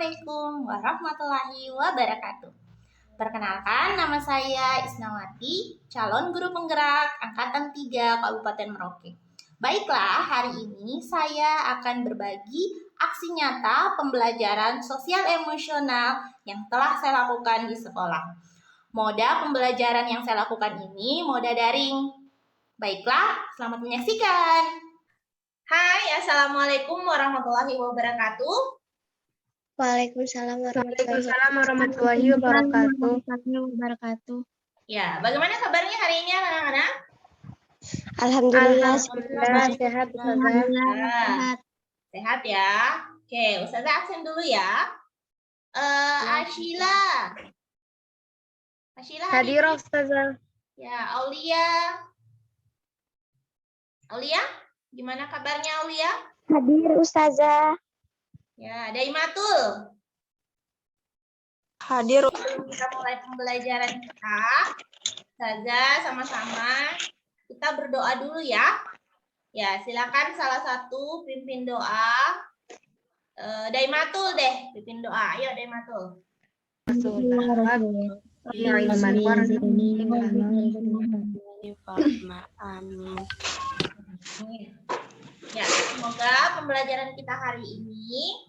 Assalamualaikum warahmatullahi wabarakatuh. Perkenalkan, nama saya Isnawati, calon guru penggerak Angkatan 3 Kabupaten Merauke. Baiklah, hari ini saya akan berbagi aksi nyata pembelajaran sosial emosional yang telah saya lakukan di sekolah. Moda pembelajaran yang saya lakukan ini moda daring. Baiklah, selamat menyaksikan. Hai, Assalamualaikum warahmatullahi wabarakatuh. Waalaikumsalam warahmatullahi wabarakatuh. Ya, bagaimana kabarnya hari ini anak-anak? Alhamdulillah sehat. Sehat ya. Oke, Ustazah absen dulu ya. Ashila Hadir Ustazah. Ya, Aulia, gimana kabarnya Aulia? hadir Ustazah. Ya, Daimatul. Hadir. Kita mulai pembelajaran kita. Ustazah sama-sama kita berdoa dulu ya. Ya, silakan salah satu pimpin doa. Daimatul deh, pimpin doa. Ayo Daimatul. Ya, semoga pembelajaran kita hari ini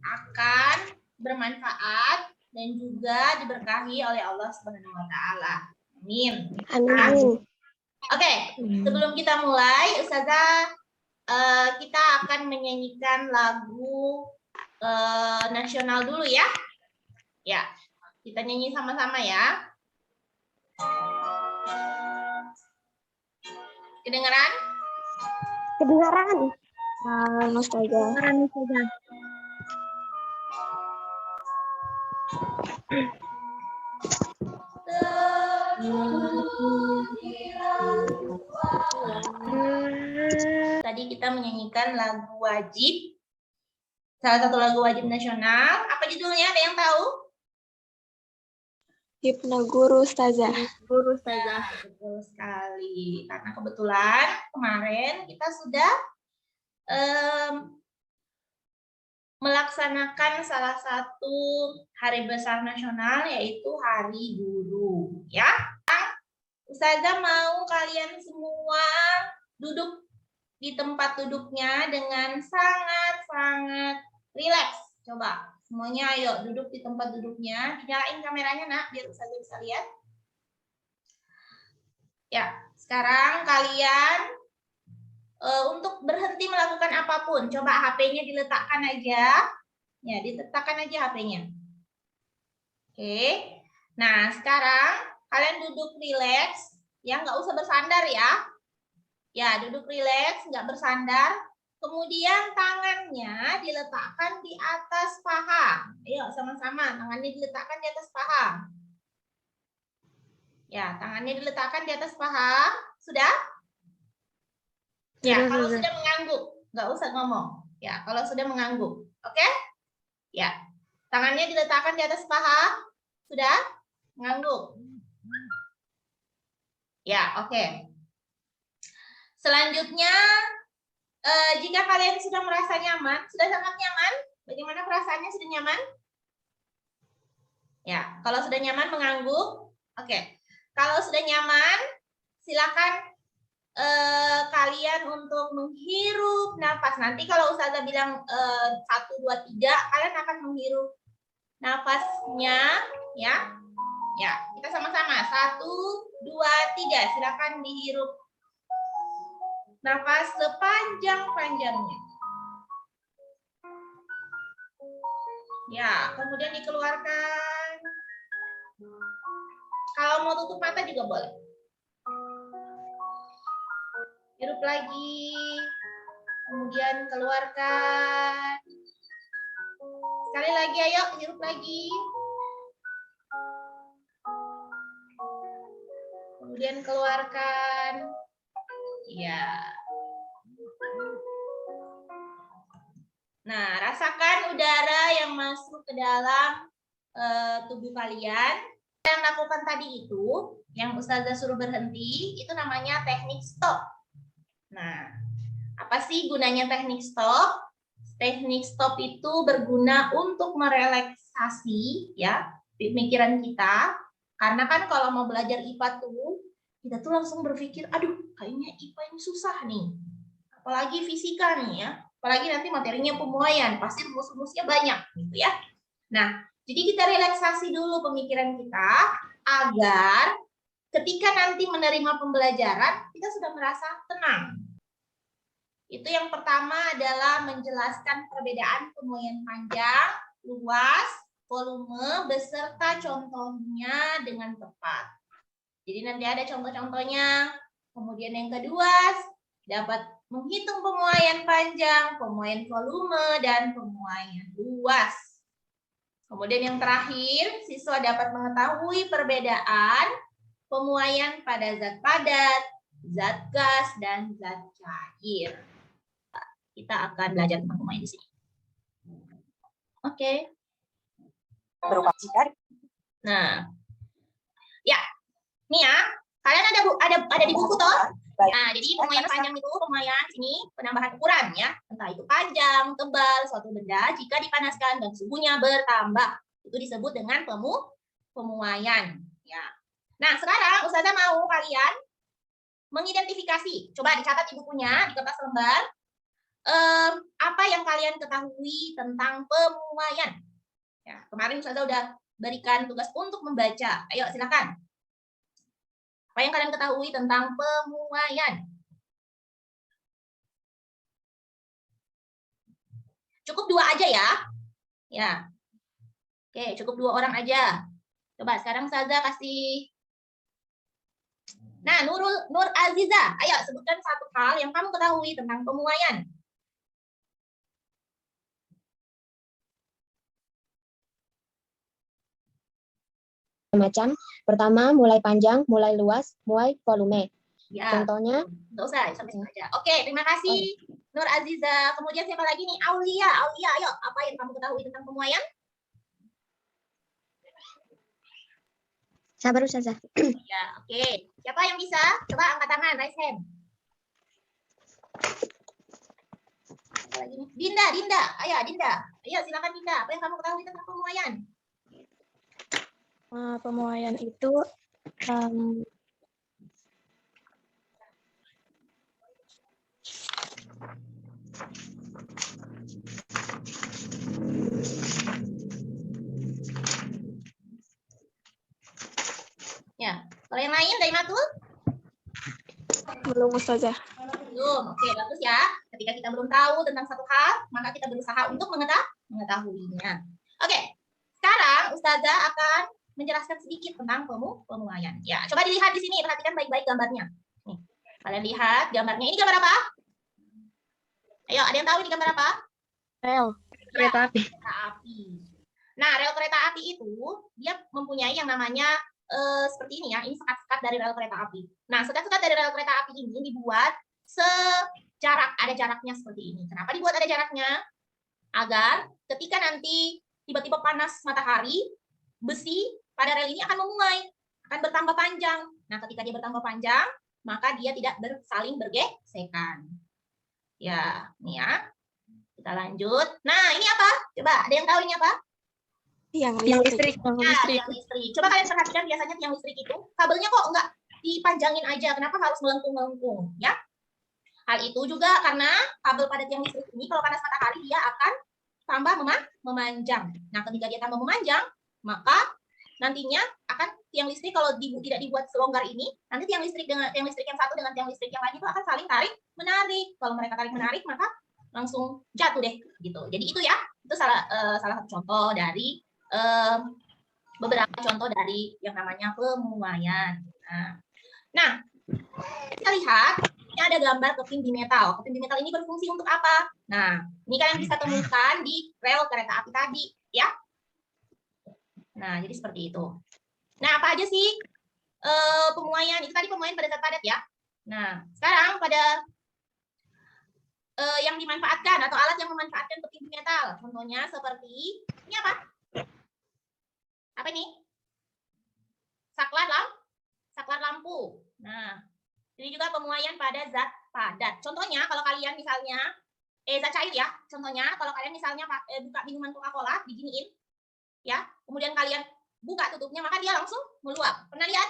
akan bermanfaat dan juga diberkahi oleh Allah Subhanahu wa taala. Amin. Amin. Oke, sebelum kita mulai, Ustazah, kita akan menyanyikan lagu nasional dulu ya. Ya, kita nyanyi sama-sama ya. Kedengaran? Kedengaran. Ustazah. Tadi kita menyanyikan lagu wajib. Salah satu lagu wajib nasional. Apa judulnya? Ada yang tahu? Hipna Guru Ustazah. Betul sekali. Karena kebetulan kemarin kita sudah melaksanakan salah satu hari besar nasional, yaitu Hari Guru. Ya, Ustazah mau kalian semua duduk di tempat duduknya dengan sangat-sangat rileks. Coba semuanya ayo duduk di tempat duduknya. Nyalain kameranya nak, biar Ustazah bisa lihat. Ya, sekarang kalian untuk berhenti melakukan apapun, coba HP-nya diletakkan aja. Ya, diletakkan aja HP-nya. Oke. Nah, sekarang kalian duduk rileks, ya nggak usah bersandar ya. Ya, duduk rileks, nggak bersandar. Kemudian tangannya diletakkan di atas paha. Ayo sama-sama, tangannya diletakkan di atas paha. Ya, tangannya diletakkan di atas paha. Sudah? Ya, kalau sudah mengangguk, nggak usah ngomong. Ya, kalau sudah mengangguk. Oke? Ya, tangannya diletakkan di atas paha. Sudah? Mengangguk. Ya, oke. Selanjutnya, jika kalian sudah merasa nyaman, sudah sangat nyaman, bagaimana perasaannya, sudah nyaman? Ya, kalau sudah nyaman mengangguk. Oke. Kalau sudah nyaman, silakan kalian untuk menghirup nafas. Nanti kalau Ustazah bilang 1, 2, 3, kalian akan menghirup nafasnya ya. Ya, kita sama-sama. 1, 2, 3. Silakan dihirup nafas sepanjang-panjangnya. Ya, kemudian dikeluarkan. Kalau mau tutup mata juga boleh. Hirup lagi, kemudian keluarkan. Sekali lagi, ayo hirup lagi. Kemudian keluarkan. Ya. Nah, rasakan udara yang masuk ke dalam tubuh kalian. Yang lakukan tadi itu, yang Ustazah suruh berhenti, itu namanya teknik stop. Nah, apa sih gunanya teknik stop? Teknik stop itu berguna untuk merelaksasi ya pemikiran kita. Karena kan kalau mau belajar IPA tuh, kita tuh langsung berpikir, aduh kayaknya IPA ini susah nih. Apalagi fisika nih ya. Apalagi nanti materinya pemuaian, pasti rumus-rumusnya banyak gitu ya. Nah, jadi kita relaksasi dulu pemikiran kita agar ketika nanti menerima pembelajaran, kita sudah merasa tenang. Itu yang pertama adalah menjelaskan perbedaan pemuaian panjang, luas, volume, beserta contohnya dengan tepat. Jadi nanti ada contoh-contohnya. Kemudian yang kedua, dapat menghitung pemuaian panjang, pemuaian volume, dan pemuaian luas. Kemudian yang terakhir, siswa dapat mengetahui perbedaan pemuaian pada zat padat, zat gas, dan zat cair. Kita akan belajar tentang pemuaian di sini. Oke. Berupa jika. Nah, ya, nih ya, kalian ada di buku toh? Nah, jadi pemuaian panjang itu pemuaian sini penambahan ukuran ya, entah itu panjang, tebal, suatu benda jika dipanaskan dan suhunya bertambah. Itu disebut dengan pemuaian. Ya. Nah, sekarang Ustazah mau kalian mengidentifikasi. Coba dicatat di bukunya, di kertas lembar. Apa yang kalian ketahui tentang pemuaian? Ya, kemarin Ustazah udah berikan tugas untuk membaca. Ayo silakan. Apa yang kalian ketahui tentang pemuaian? Cukup 2 aja ya. Ya. Oke, cukup 2 orang aja. Coba sekarang Ustazah kasih. Nah, Nur Aziza, ayo sebutkan satu hal yang kamu ketahui tentang pemuaian. Macam pertama mulai panjang, mulai luas, mulai volume. Ya. Contohnya? Nggak usah, sampai sini aja. Oke, terima kasih Nur Aziza. Kemudian siapa lagi nih? Aulia. Aulia, ayo. Apa yang kamu ketahui tentang pemuaian? Sabar Ustazah. Ya, oke. Siapa yang bisa? Coba angkat tangan, raise hand. Dinda. Ayo, Dinda. Ayo, silakan Dinda. Apa yang kamu ketahui tentang pemuaian? Pemuaian itu Ya, kalau yang lain dari Matul? belum Ustazah. Belum. Oke, bagus ya. Ketika kita belum tahu tentang satu hal, maka kita berusaha untuk mengetahuinya. Oke, sekarang Ustazah akan menjelaskan sedikit tentang pemuaian. Ya, coba dilihat di sini, perhatikan baik-baik gambarnya. Nih, kalian lihat gambarnya. Ini gambar apa? Ayo, ada yang tahu ini gambar apa? Rel. Kereta api. Kereta api. Nah, rel kereta api itu dia mempunyai yang namanya seperti ini ya. Ini sekat-sekat dari rel kereta api. Nah, sekat-sekat dari rel kereta api ini dibuat sejarak, ada jaraknya seperti ini. Kenapa dibuat ada jaraknya? Agar ketika nanti tiba-tiba panas matahari, besi pada rel ini akan memuai, akan bertambah panjang. Nah, ketika dia bertambah panjang, maka dia tidak saling bergesekan. Ya, nih ya. Kita lanjut. Nah, ini apa? Coba, ada yang tahu ini apa? Yang listrik. Ya, tiang listrik. Coba kalian perhatikan biasanya tiang listrik itu kabelnya kok enggak dipanjangin aja. Kenapa harus melengkung-melengkung? Ya. Hal itu juga karena kabel pada tiang listrik ini kalau panas matahari dia akan tambah memanjang. Nah, ketika dia tambah memanjang, maka nantinya akan tiang listrik kalau tidak dibuat selonggar ini, nanti tiang listrik yang satu dengan tiang listrik yang lain itu akan saling tarik menarik. Kalau mereka tarik menarik, maka langsung jatuh deh gitu. Jadi itu ya, itu salah satu contoh dari beberapa contoh dari yang namanya pemuaian. Nah, kita lihat ini ada gambar keping bimetal. Keping bimetal ini berfungsi untuk apa? Nah, ini kalian bisa temukan di rel kereta api tadi, ya. Nah, jadi seperti itu. Nah, apa aja sih pemuaian? Itu tadi pemuaian pada zat padat ya. Nah, sekarang pada yang dimanfaatkan atau alat yang memanfaatkan keping bimetal. Contohnya seperti ini apa? Apa ini? Saklar lampu. Nah, ini juga pemuaian pada zat padat. Contohnya kalau kalian misalnya zat cair ya. Contohnya kalau kalian misalnya buka minuman Coca-Cola, diginiin, ya, kemudian kalian buka tutupnya, maka dia langsung meluap. Pernah lihat?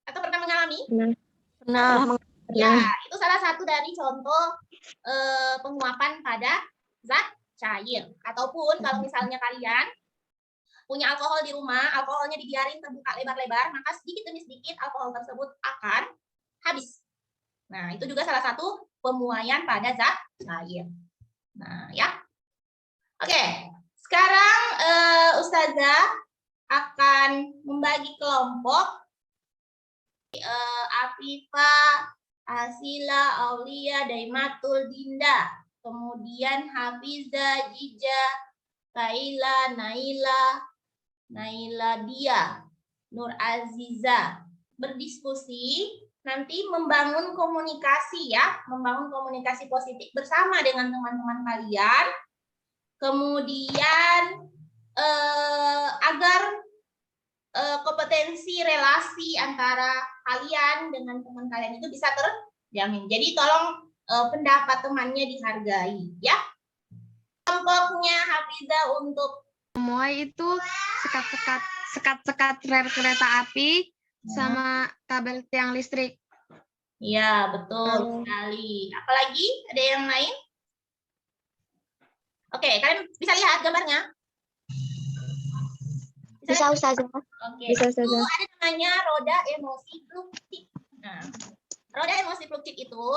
Atau pernah mengalami? Pernah. Ya, itu salah satu dari contoh penguapan pada zat cair. Ataupun kalau misalnya kalian punya alkohol di rumah, alkoholnya dibiarin terbuka lebar-lebar, maka sedikit demi sedikit alkohol tersebut akan habis. Nah, itu juga salah satu pemuaian pada zat cair. Nah, ya. Oke, sekarang Ustazah akan membagi kelompok Afifa, Asila, Aulia, Daimatul, Dinda. Kemudian Hafiza, Jija, Kaila, Naila Dia, Nur Aziza. Berdiskusi, nanti membangun komunikasi ya, membangun komunikasi positif bersama dengan teman-teman kalian. Kemudian agar kompetensi relasi antara kalian dengan teman kalian itu bisa terjamin. Jadi tolong pendapat temannya dihargai ya. Kelompoknya Hafiza untuk Memuai itu sekat-sekat rel kereta api sama kabel tiang listrik. ya, betul sekali. Apalagi ada yang lain? Oke, kalian bisa lihat gambarnya? Bisa Ustazah. Oke, Bisa itu Ustazah. ada namanya roda emosi fluktuatif. Nah, roda emosi fluktuatif itu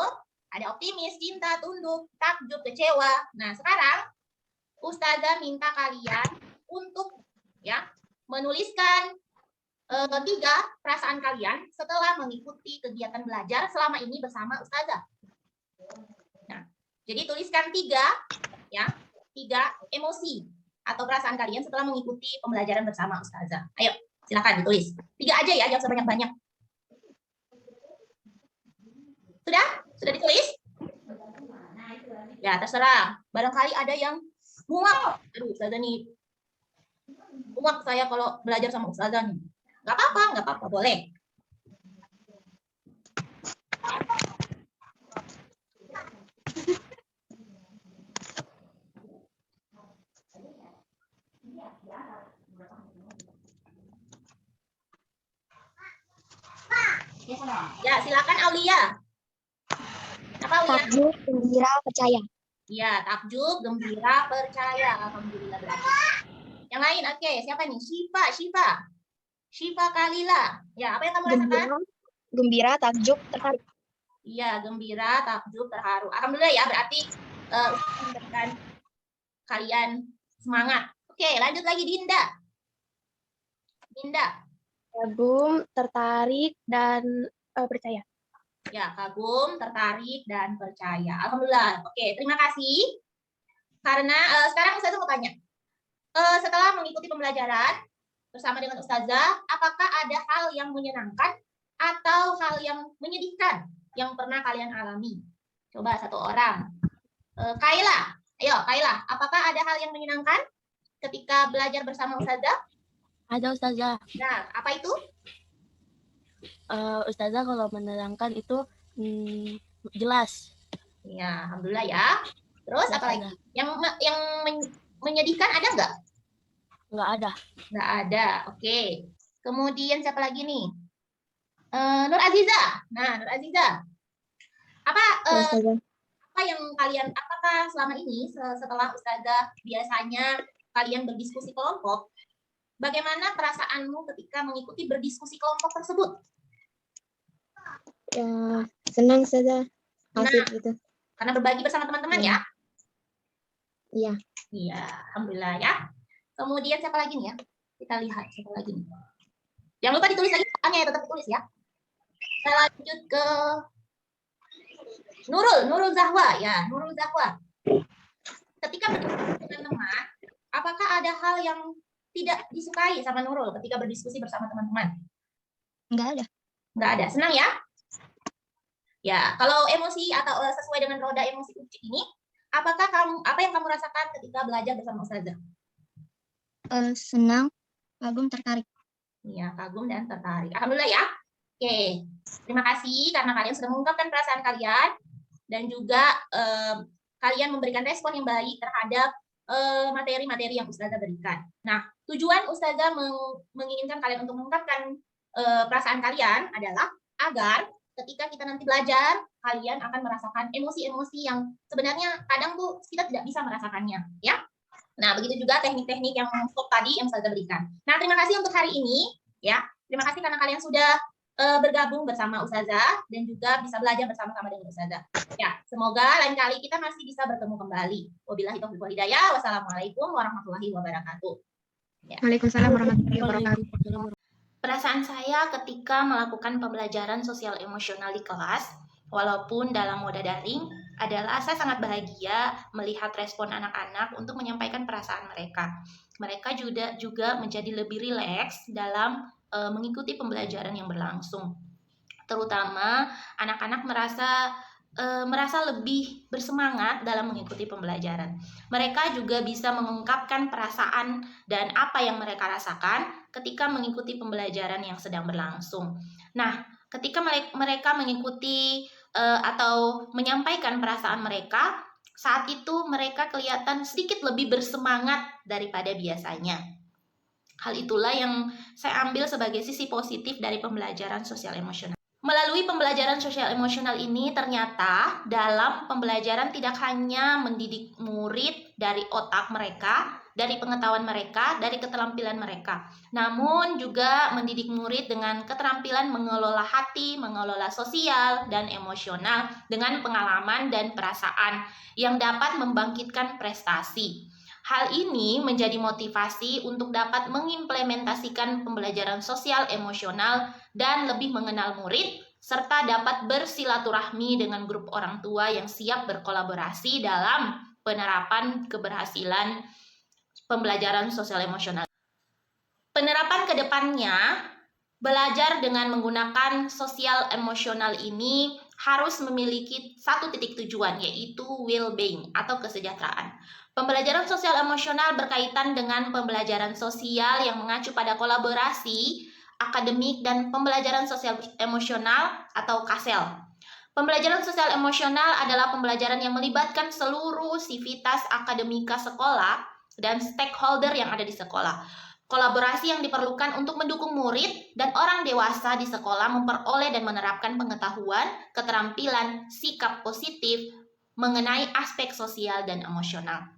ada optimis, cinta, tunduk, takjub, kecewa. Nah, sekarang Ustazah minta kalian untuk ya menuliskan 3 perasaan kalian setelah mengikuti kegiatan belajar selama ini bersama Ustazah. Nah, jadi tuliskan 3 ya, 3 emosi atau perasaan kalian setelah mengikuti pembelajaran bersama Ustazah. Ayo, silakan ditulis. 3 aja ya, jangan sebanyak-banyak. Sudah? Sudah ditulis? Ya, terserah. Barangkali ada yang muak. Aduh, Ustazah nih. Muak saya kalau belajar sama Ustazah nih. Nggak apa-apa, boleh. Ya, silakan Aulia. Apa Aulia? Takjub, gembira, percaya. Ya, takjub, gembira, percaya. Alhamdulillah berarti. Yang lain, oke. Siapa nih? Syifa Kalila. Ya, apa yang kamu rasakan? Gembira, takjub, tertarik. Iya, gembira, takjub, terharu. Alhamdulillah ya, berarti memberikan kalian semangat. Oke, lanjut lagi Dinda. Kagum, tertarik, dan percaya. Ya, kagum, tertarik, dan percaya. Alhamdulillah. Oke, terima kasih. Karena sekarang saya mau tanya. Setelah mengikuti pembelajaran bersama dengan Ustazah, apakah ada hal yang menyenangkan atau hal yang menyedihkan yang pernah kalian alami? Coba satu orang. Kaila. Ayo, Kaila. Apakah ada hal yang menyenangkan ketika belajar bersama Ustazah? Ada Ustazah. Nah, apa itu? Ustazah kalau menerangkan itu jelas. Ya, alhamdulillah ya. Terus Ya, apa lagi? Yang menyedihkan ada nggak? Nggak ada. Nggak ada. Oke. Kemudian siapa lagi nih? Nur Aziza. Nah, Nur Aziza. Apa yang kalian, apakah selama ini setelah Ustazah biasanya kalian berdiskusi kelompok, bagaimana perasaanmu ketika mengikuti berdiskusi kelompok tersebut? Ya, senang saja. Asik gitu. Karena berbagi bersama teman-teman ya? Iya. Iya, alhamdulillah ya. Kemudian siapa lagi nih ya? Kita lihat siapa lagi nih. Jangan lupa ditulis lagi, ya, tetap ditulis ya. Kita lanjut ke Nurul Zahwa ya, Nurul Zahwa. Ketika berdiskusi dengan teman, apakah ada hal yang tidak disukai sama Nurul ketika berdiskusi bersama teman-teman? Enggak ada. Nggak ada. Senang ya? Ya, kalau emosi atau sesuai dengan roda emosi kucing ini, apa yang kamu rasakan ketika belajar bersama Ustazah? Senang, kagum, tertarik. Iya, kagum dan tertarik. Alhamdulillah ya. Oke, terima kasih karena kalian sudah mengungkapkan perasaan kalian dan juga kalian memberikan respon yang baik terhadap materi-materi yang Ustazah berikan. Nah, tujuan Ustazah menginginkan kalian untuk mengungkapkan perasaan kalian adalah agar ketika kita nanti belajar, kalian akan merasakan emosi-emosi yang sebenarnya kadang tuh kita tidak bisa merasakannya, ya. Nah, begitu juga teknik-teknik yang stop tadi yang Ustazah berikan. Nah, terima kasih untuk hari ini, ya. Terima kasih karena kalian sudah bergabung bersama Ustazah dan juga bisa belajar bersama-sama dengan Ustazah. Ya, semoga lain kali kita masih bisa bertemu kembali. Wabillahi taufiq wal hidayah. Wassalamualaikum warahmatullahi wabarakatuh. Ya. Waalaikumsalam warahmatullahi wabarakatuh. Perasaan saya ketika melakukan pembelajaran sosial emosional di kelas, walaupun dalam moda daring, adalah saya sangat bahagia melihat respon anak-anak untuk menyampaikan perasaan mereka. Mereka juga menjadi lebih rileks dalam mengikuti pembelajaran yang berlangsung. Terutama anak-anak merasa lebih bersemangat dalam mengikuti pembelajaran. Mereka juga bisa mengungkapkan perasaan dan apa yang mereka rasakan ketika mengikuti pembelajaran yang sedang berlangsung. Nah, ketika mereka mengikuti atau menyampaikan perasaan mereka, saat itu mereka kelihatan sedikit lebih bersemangat daripada biasanya. Hal itulah yang saya ambil sebagai sisi positif dari pembelajaran sosial emosional. Melalui pembelajaran sosial emosional ini ternyata dalam pembelajaran tidak hanya mendidik murid dari otak mereka, dari pengetahuan mereka, dari keterampilan mereka, namun juga mendidik murid dengan keterampilan mengelola hati, mengelola sosial dan emosional dengan pengalaman dan perasaan yang dapat membangkitkan prestasi. Hal ini menjadi motivasi untuk dapat mengimplementasikan pembelajaran sosial emosional dan lebih mengenal murid, serta dapat bersilaturahmi dengan grup orang tua yang siap berkolaborasi dalam penerapan keberhasilan pembelajaran sosial emosional. Penerapan ke depannya, belajar dengan menggunakan sosial emosional ini harus memiliki satu titik tujuan, yaitu well-being atau kesejahteraan. Pembelajaran sosial emosional berkaitan dengan pembelajaran sosial yang mengacu pada kolaborasi, akademik, dan pembelajaran sosial emosional atau KASEL. Pembelajaran sosial emosional adalah pembelajaran yang melibatkan seluruh sivitas akademika sekolah dan stakeholder yang ada di sekolah. Kolaborasi yang diperlukan untuk mendukung murid dan orang dewasa di sekolah memperoleh dan menerapkan pengetahuan, keterampilan, sikap positif mengenai aspek sosial dan emosional.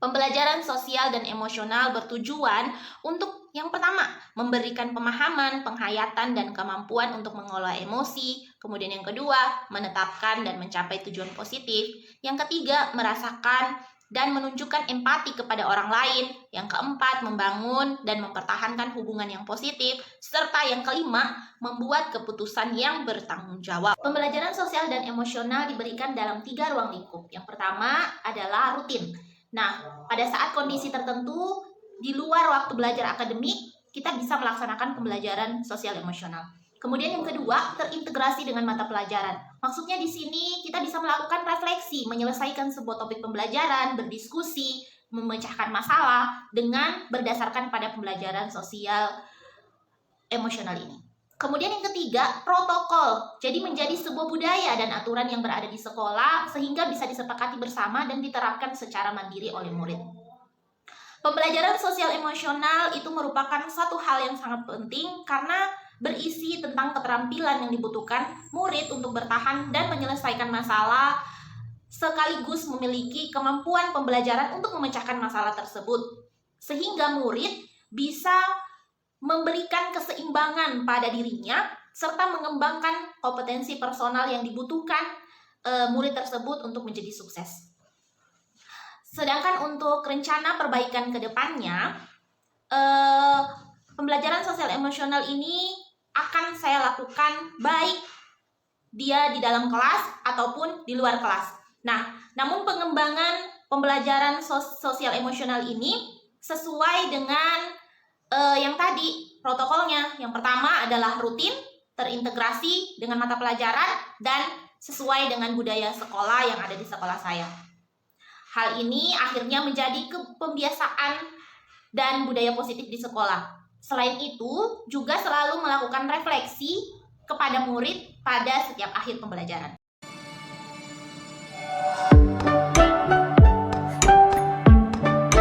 Pembelajaran sosial dan emosional bertujuan untuk yang pertama, memberikan pemahaman, penghayatan, dan kemampuan untuk mengelola emosi. Kemudian yang kedua, menetapkan dan mencapai tujuan positif. Yang ketiga, merasakan dan menunjukkan empati kepada orang lain. Yang keempat, membangun dan mempertahankan hubungan yang positif. Serta yang kelima, membuat keputusan yang bertanggung jawab. Pembelajaran sosial dan emosional diberikan dalam 3 ruang lingkup. Yang pertama adalah rutin. Nah, pada saat kondisi tertentu di luar waktu belajar akademik, kita bisa melaksanakan pembelajaran sosial emosional. Kemudian yang kedua, terintegrasi dengan mata pelajaran. Maksudnya di sini kita bisa melakukan refleksi, menyelesaikan sebuah topik pembelajaran, berdiskusi, memecahkan masalah dengan berdasarkan pada pembelajaran sosial emosional ini. Kemudian yang ketiga, protokol. Jadi menjadi sebuah budaya dan aturan yang berada di sekolah sehingga bisa disepakati bersama dan diterapkan secara mandiri oleh murid. Pembelajaran sosial emosional itu merupakan satu hal yang sangat penting karena berisi tentang keterampilan yang dibutuhkan murid untuk bertahan dan menyelesaikan masalah sekaligus memiliki kemampuan pembelajaran untuk memecahkan masalah tersebut. Sehingga murid bisa memberikan keseimbangan pada dirinya serta mengembangkan kompetensi personal yang dibutuhkan murid tersebut untuk menjadi sukses. Sedangkan untuk rencana perbaikan ke depannya, pembelajaran sosial emosional ini akan saya lakukan baik dia di dalam kelas ataupun di luar kelas. Nah, namun pengembangan pembelajaran sosial emosional ini sesuai dengan yang tadi protokolnya. Yang pertama adalah rutin, terintegrasi dengan mata pelajaran, dan sesuai dengan budaya sekolah yang ada di sekolah saya. Hal ini akhirnya menjadi pembiasaan dan budaya positif di sekolah. Selain itu, juga selalu melakukan refleksi kepada murid pada setiap akhir pembelajaran.